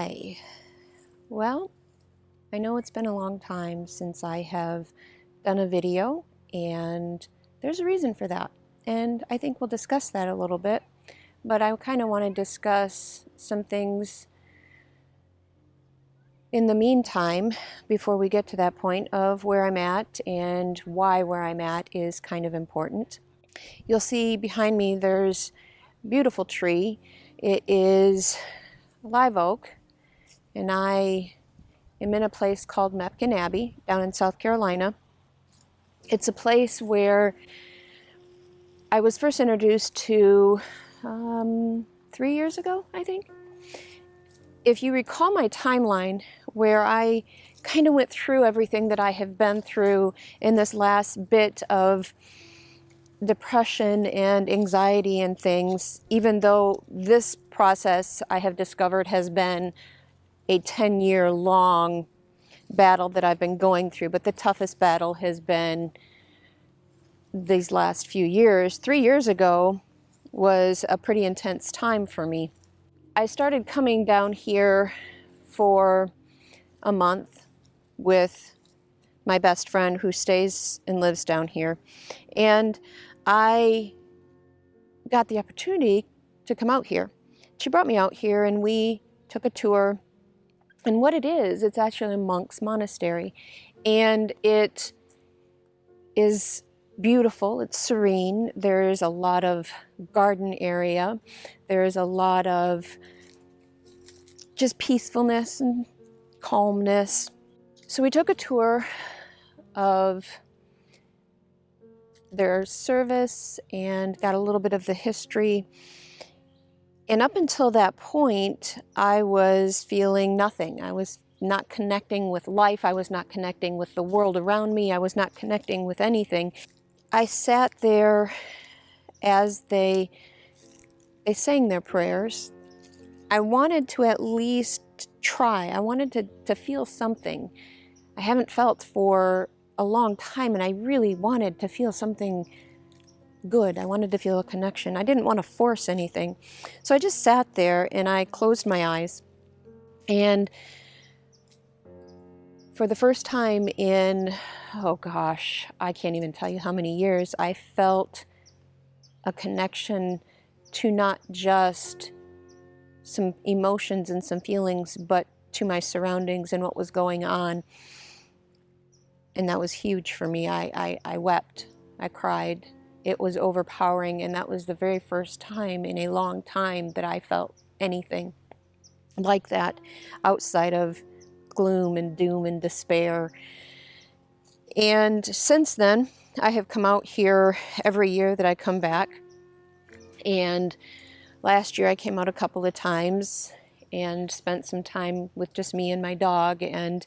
Hi. Well, I know it's been a long time since I have done a video, and there's a reason for that. And I think we'll discuss that a little bit. But I kind of want to discuss some things in the meantime before we get to that point of where I'm at and why where I'm at is kind of important. You'll see behind me there's a beautiful tree. It is live oak, and I am in a place called Mepkin Abbey down in South Carolina. It's a place where I was first introduced to 3 years ago, I think. If you recall my timeline where I kind of went through everything that I have been through in this last bit of depression and anxiety and things, even though this process I have discovered has been a 10-year long battle that I've been going through, but the toughest battle has been these last few years. 3 years ago was a pretty intense time for me. I started coming down here for a month with my best friend who stays and lives down here, and I got the opportunity to come out here. She brought me out here and we took a tour. And what it is, it's actually a monk's monastery, and it is beautiful. It's serene. There's a lot of garden area. There's a lot of just peacefulness and calmness. So we took a tour of their service and got a little bit of the history. And up until that point, I was feeling nothing. I was not connecting with life. I was not connecting with the world around me. I was not connecting with anything. I sat there as they sang their prayers. I wanted to at least try. I wanted to feel something. I haven't felt for a long time, and I really wanted to feel something good. I wanted to feel a connection. I didn't want to force anything. So I just sat there and I closed my eyes. And for the first time in, oh gosh, I can't even tell you how many years, I felt a connection to not just some emotions and some feelings, but to my surroundings and what was going on. And that was huge for me. I wept. I cried. It was overpowering, and that was the very first time in a long time that I felt anything like that outside of gloom and doom and despair. And since then, I have come out here every year that I come back. And last year I came out a couple of times and spent some time with just me and my dog. And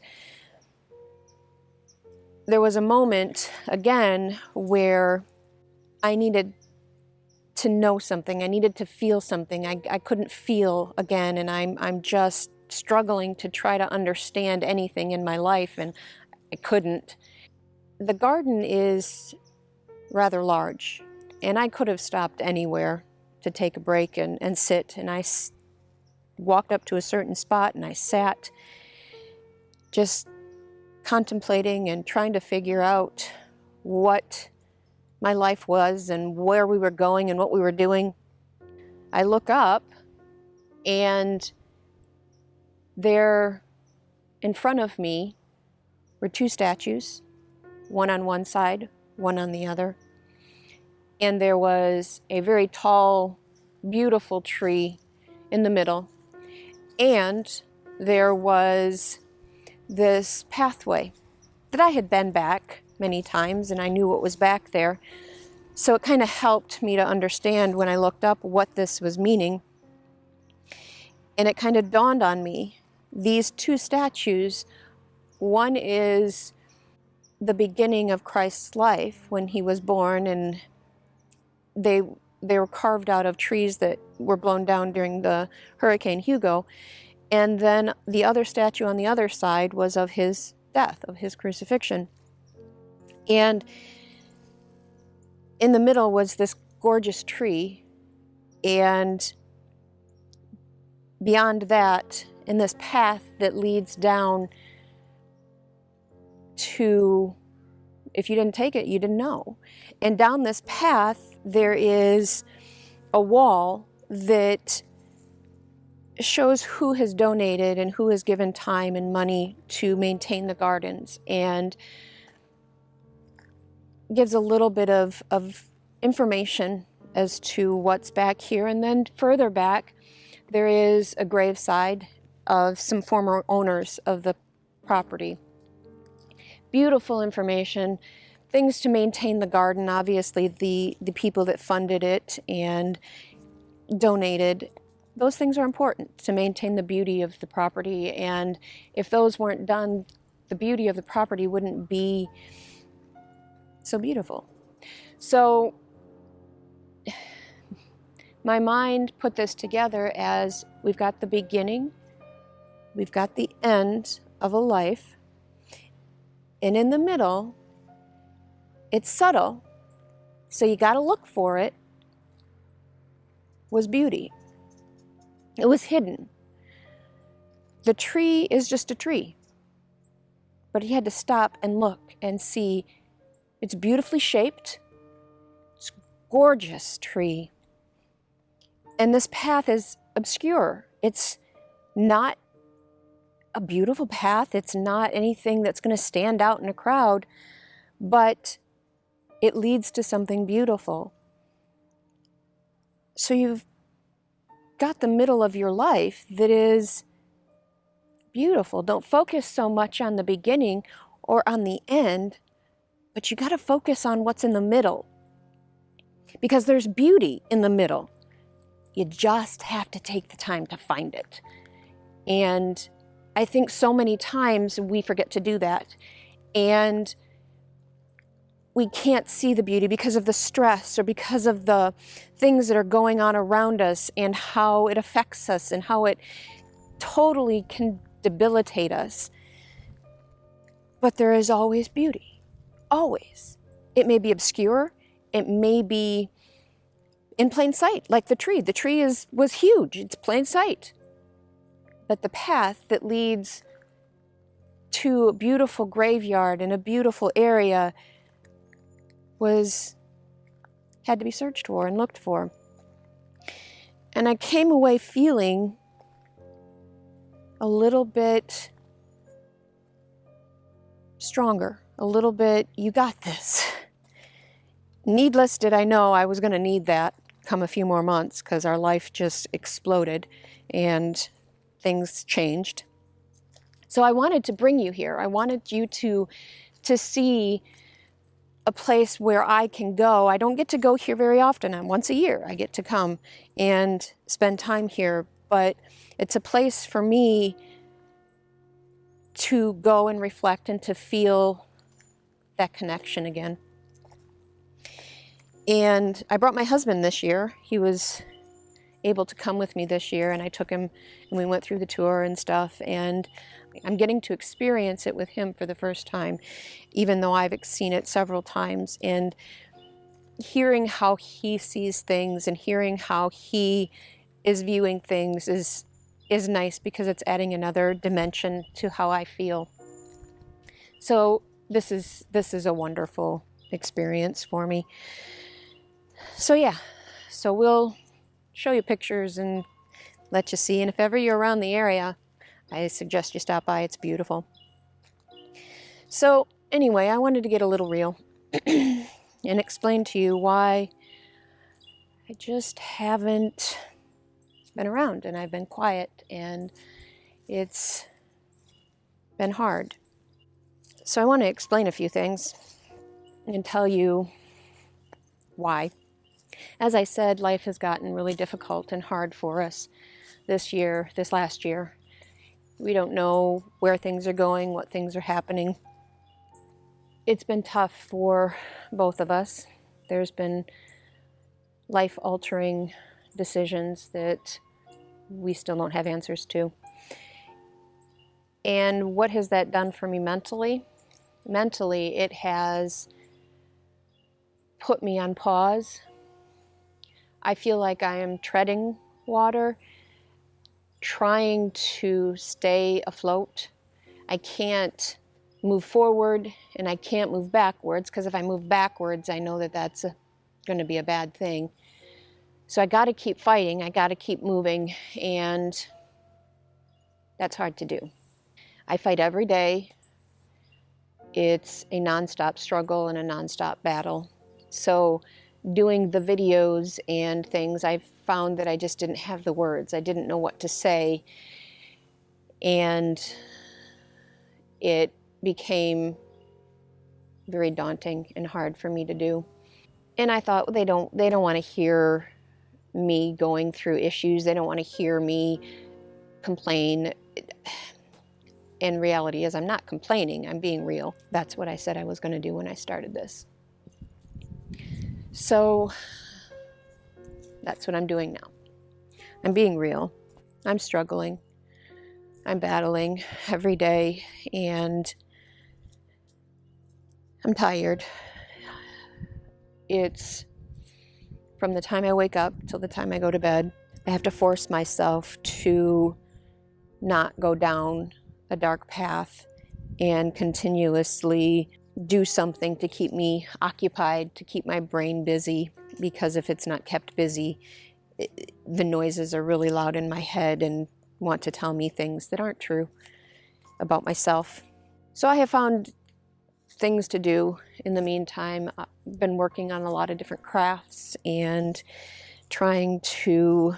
there was a moment, again, where I needed to know something. I needed to feel something. I couldn't feel again, and I'm just struggling to try to understand anything in my life, and I couldn't. The garden is rather large, and I could have stopped anywhere to take a break and sit, and I walked up to a certain spot and I sat just contemplating and trying to figure out what my life was and where we were going and what we were doing. I look up, and there in front of me were two statues, one on one side, one on the other. And there was a very tall, beautiful tree in the middle. And there was this pathway that I had been back many times, and I knew what was back there. So it kind of helped me to understand when I looked up what this was meaning. And it kind of dawned on me, these two statues, one is the beginning of Christ's life when he was born, and they were carved out of trees that were blown down during the Hurricane Hugo. And then the other statue on the other side was of his death, of his crucifixion. And in the middle was this gorgeous tree, and beyond that and this path that leads down to, if you didn't take it, you didn't know. And down this path, there is a wall that shows who has donated and who has given time and money to maintain the gardens, and gives a little bit of information as to what's back here. And then further back, there is a graveside of some former owners of the property. Beautiful information, things to maintain the garden. Obviously, the people that funded it and donated, those things are important to maintain the beauty of the property. And if those weren't done, the beauty of the property wouldn't be so beautiful. So my mind put this together as we've got the beginning, we've got the end of a life, and in the middle, it's subtle, so you got to look for it, was beauty. It was hidden. The tree is just a tree, but he had to stop and look and see. It's beautifully shaped. It's a gorgeous tree. And this path is obscure. It's not a beautiful path. It's not anything that's going to stand out in a crowd, but it leads to something beautiful. So you've got the middle of your life that is beautiful. Don't focus so much on the beginning or on the end, but you got to focus on what's in the middle, because there's beauty in the middle. You just have to take the time to find it. And I think so many times we forget to do that. And we can't see the beauty because of the stress or because of the things that are going on around us and how it affects us and how it totally can debilitate us. But there is always beauty. Always. It may be obscure. It may be in plain sight, like the tree. The tree was huge. It's plain sight. But the path that leads to a beautiful graveyard and a beautiful area had to be searched for and looked for. And I came away feeling a little bit stronger, a little bit, you got this. Needless did I know I was going to need that come a few more months, because our life just exploded and things changed. So I wanted to bring you here. I wanted you to see a place where I can go. I don't get to go here very often. Once a year I get to come and spend time here, but it's a place for me to go and reflect and to feel that connection again. And I brought my husband this year. He was able to come with me this year, and I took him and we went through the tour and stuff, and I'm getting to experience it with him for the first time, even though I've seen it several times. And hearing how he sees things and hearing how he is viewing things is nice, because it's adding another dimension to how I feel. So this is a wonderful experience for me. So yeah, so we'll show you pictures and let you see. And if ever you're around the area, I suggest you stop by. It's beautiful. So anyway, I wanted to get a little real and explain to you why I just haven't been around, and I've been quiet, and it's been hard. So I want to explain a few things and tell you why. As I said, life has gotten really difficult and hard for us this last year. We don't know where things are going, what things are happening. It's been tough for both of us. There's been life-altering decisions that we still don't have answers to. And what has that done for me mentally? Mentally, it has put me on pause. I feel like I am treading water, trying to stay afloat. I can't move forward and I can't move backwards, because if I move backwards, I know that that's going to be a bad thing. So I got to keep fighting. I got to keep moving, and that's hard to do. I fight every day. It's a nonstop struggle and a nonstop battle. So doing the videos and things, I found that I just didn't have the words. I didn't know what to say, and it became very daunting and hard for me to do. And I thought, they don't want to hear me going through issues. They don't want to hear me complain. And reality is, I'm not complaining, I'm being real. That's what I said I was going to do when I started this. So that's what I'm doing now. I'm being real. I'm struggling. I'm battling every day, and I'm tired. It's from the time I wake up till the time I go to bed. I have to force myself to not go down a dark path and continuously do something to keep me occupied, to keep my brain busy, because if it's not kept busy, the noises are really loud in my head and want to tell me things that aren't true about myself. So I have found things to do in the meantime. I've been working on a lot of different crafts and trying to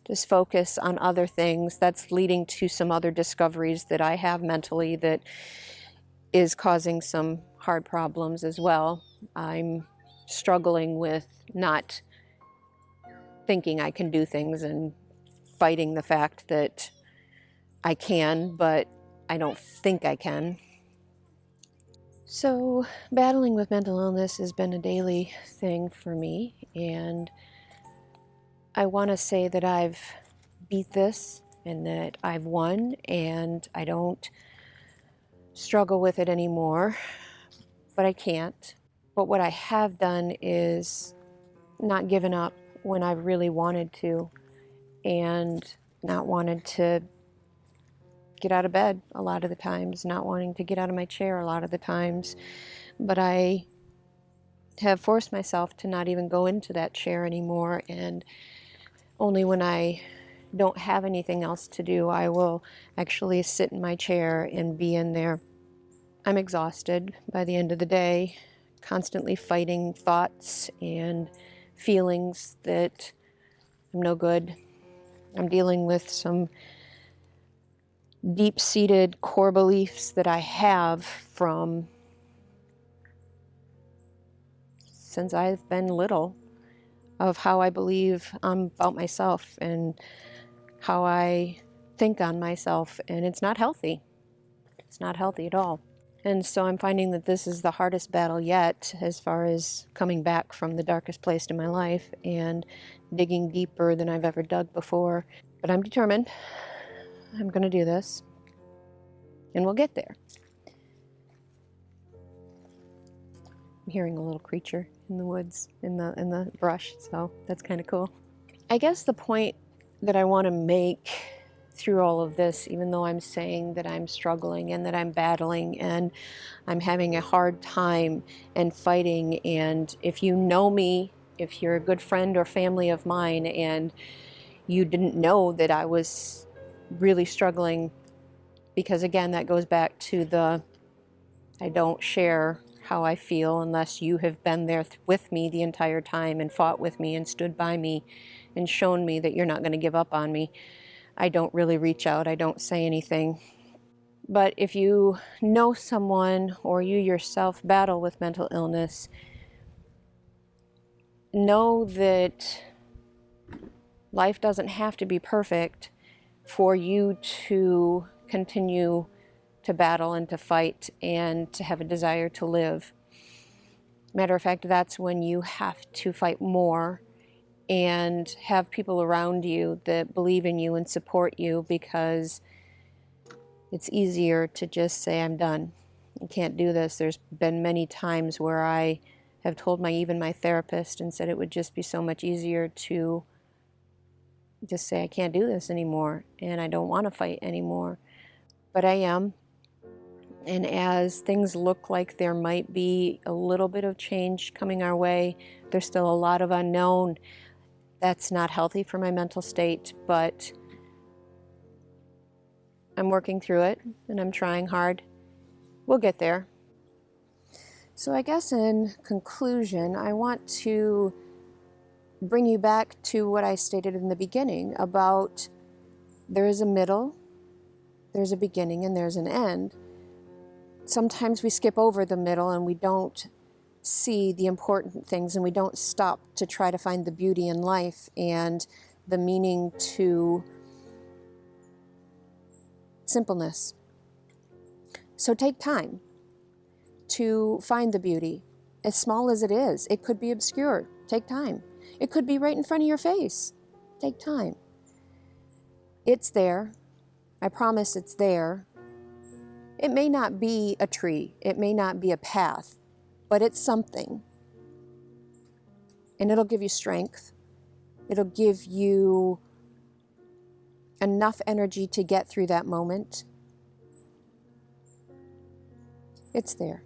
just focus on other things. That's leading to some other discoveries that I have mentally that is causing some hard problems as well. I'm struggling with not thinking I can do things and fighting the fact that I can, but I don't think I can. So battling with mental illness has been a daily thing for me, and I want to say that I've beat this and that I've won, and I don't struggle with it anymore, but I can't. But what I have done is not given up when I really wanted to, and not wanted to get out of bed a lot of the times, not wanting to get out of my chair a lot of the times. But I have forced myself to not even go into that chair anymore, and only when I don't have anything else to do, I will actually sit in my chair and be in there. I'm exhausted by the end of the day, constantly fighting thoughts and feelings that I'm no good. I'm dealing with some deep-seated core beliefs that I have from since I've been little, of how I believe about myself and how I think on myself, and it's not healthy. It's not healthy at all. And so I'm finding that this is the hardest battle yet, as far as coming back from the darkest place in my life and digging deeper than I've ever dug before. But I'm determined. I'm going to do this, and we'll get there. I'm hearing a little creature in the woods, in the brush, so that's kind of cool. I guess the point that I want to make through all of this, even though I'm saying that I'm struggling and that I'm battling and I'm having a hard time and fighting, and if you know me, if you're a good friend or family of mine and you didn't know that I was really struggling, because again, that goes back to the I don't share how I feel unless you have been there with me the entire time and fought with me and stood by me and shown me that you're not going to give up on me. I don't really reach out. I don't say anything. But if you know someone or you yourself battle with mental illness, know that life doesn't have to be perfect for you to continue to battle and to fight and to have a desire to live. Matter of fact, that's when you have to fight more and have people around you that believe in you and support you, because it's easier to just say, I'm done. I can't do this. There's been many times where I have told even my therapist and said it would just be so much easier to just say, I can't do this anymore, and I don't want to fight anymore. But I am. And as things look like there might be a little bit of change coming our way, there's still a lot of unknown. That's not healthy for my mental state, but I'm working through it and I'm trying hard. We'll get there. So I guess in conclusion, I want to bring you back to what I stated in the beginning about there is a middle, there's a beginning, and there's an end. Sometimes we skip over the middle and we don't see the important things, and we don't stop to try to find the beauty in life and the meaning to simpleness. So take time to find the beauty, as small as it is. It could be obscure. Take time. It could be right in front of your face. Take time. It's there. I promise it's there. It may not be a tree. It may not be a path, but it's something. And it'll give you strength. It'll give you enough energy to get through that moment. It's there.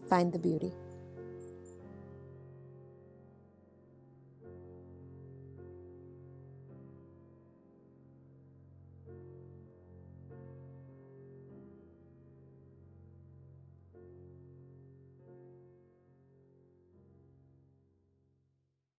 Find the beauty.